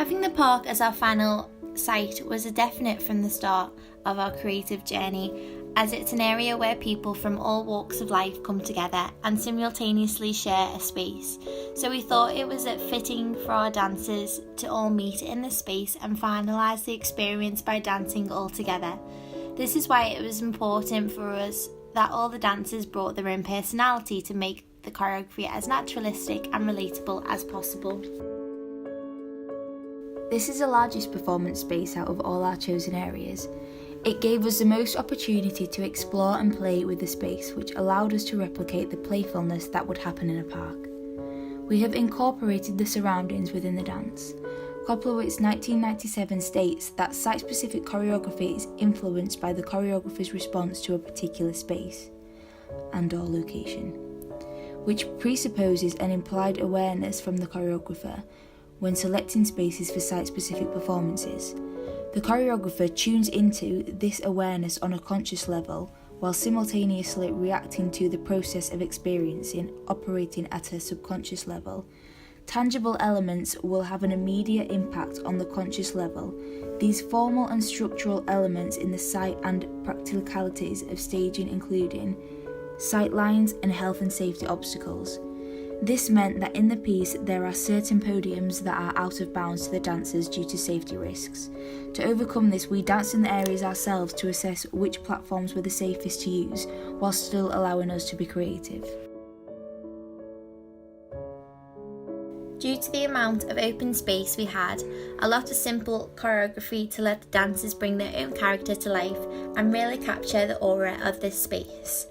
Having the park as our final site was a definite from the start of our creative journey, as it's an area where people from all walks of life come together and simultaneously share a space. So we thought it was fitting for our dancers to all meet in this space and finalise the experience by dancing all together. This is why it was important for us that all the dancers brought their own personality to make the choreography as naturalistic and relatable as possible. This is the largest performance space out of all our chosen areas. It gave us the most opportunity to explore and play with the space, which allowed us to replicate the playfulness that would happen in a park. We have incorporated the surroundings within the dance. Koplowitz 1997 states that site-specific choreography is influenced by the choreographer's response to a particular space and/or location, which presupposes an implied awareness from the choreographer when selecting spaces for site-specific performances. The choreographer tunes into this awareness on a conscious level while simultaneously reacting to the process of experiencing operating at a subconscious level. Tangible elements will have an immediate impact on the conscious level. These formal and structural elements in the site and practicalities of staging including sight lines and health and safety obstacles. This meant that in the piece there are certain podiums that are out of bounds to the dancers due to safety risks. To overcome this, we danced in the areas ourselves to assess which platforms were the safest to use, while still allowing us to be creative. Due to the amount of open space we had, a lot of simple choreography to let the dancers bring their own character to life and really capture the aura of this space.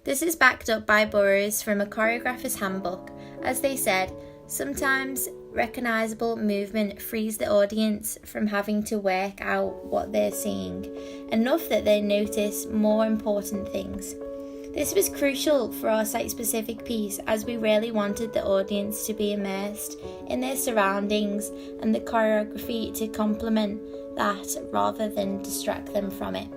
This is backed up by Burroughs from a choreographer's handbook. As they said, sometimes recognisable movement frees the audience from having to work out what they're seeing, enough that they notice more important things. This was crucial for our site-specific piece, as we really wanted the audience to be immersed in their surroundings and the choreography to complement that rather than distract them from it.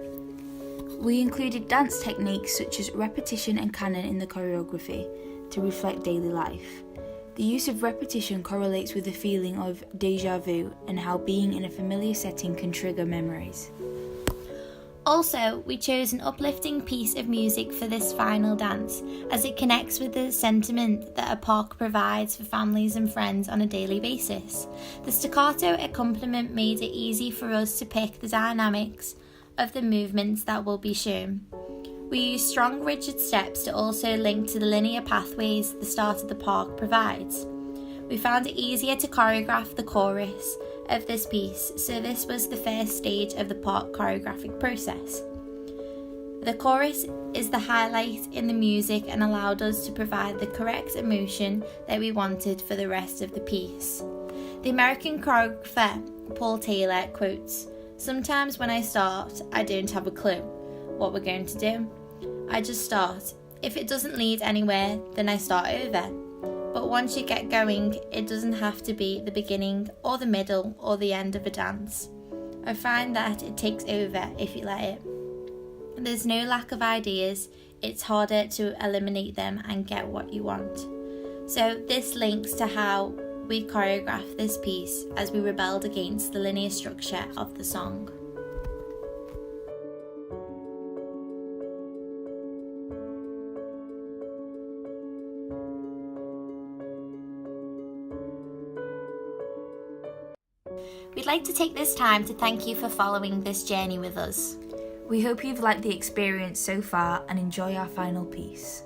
We included dance techniques such as repetition and canon in the choreography to reflect daily life. The use of repetition correlates with the feeling of déjà vu and how being in a familiar setting can trigger memories. Also, we chose an uplifting piece of music for this final dance, as it connects with the sentiment that a park provides for families and friends on a daily basis. The staccato accompaniment made it easy for us to pick the dynamics of the movements that will be shown. We used strong rigid steps to also link to the linear pathways the start of the park provides. We found it easier to choreograph the chorus of this piece, so this was the first stage of the park choreographic process. The chorus is the highlight in the music and allowed us to provide the correct emotion that we wanted for the rest of the piece. The American choreographer Paul Taylor quotes, "Sometimes when I start, I don't have a clue what we're going to do. I just start. If it doesn't lead anywhere, then I start over. But once you get going, it doesn't have to be the beginning or the middle or the end of a dance. I find that it takes over if you let it. There's no lack of ideas, it's harder to eliminate them and get what you want." So this links to how we choreographed this piece as we rebelled against the linear structure of the song. We'd like to take this time to thank you for following this journey with us. We hope you've liked the experience so far and enjoy our final piece.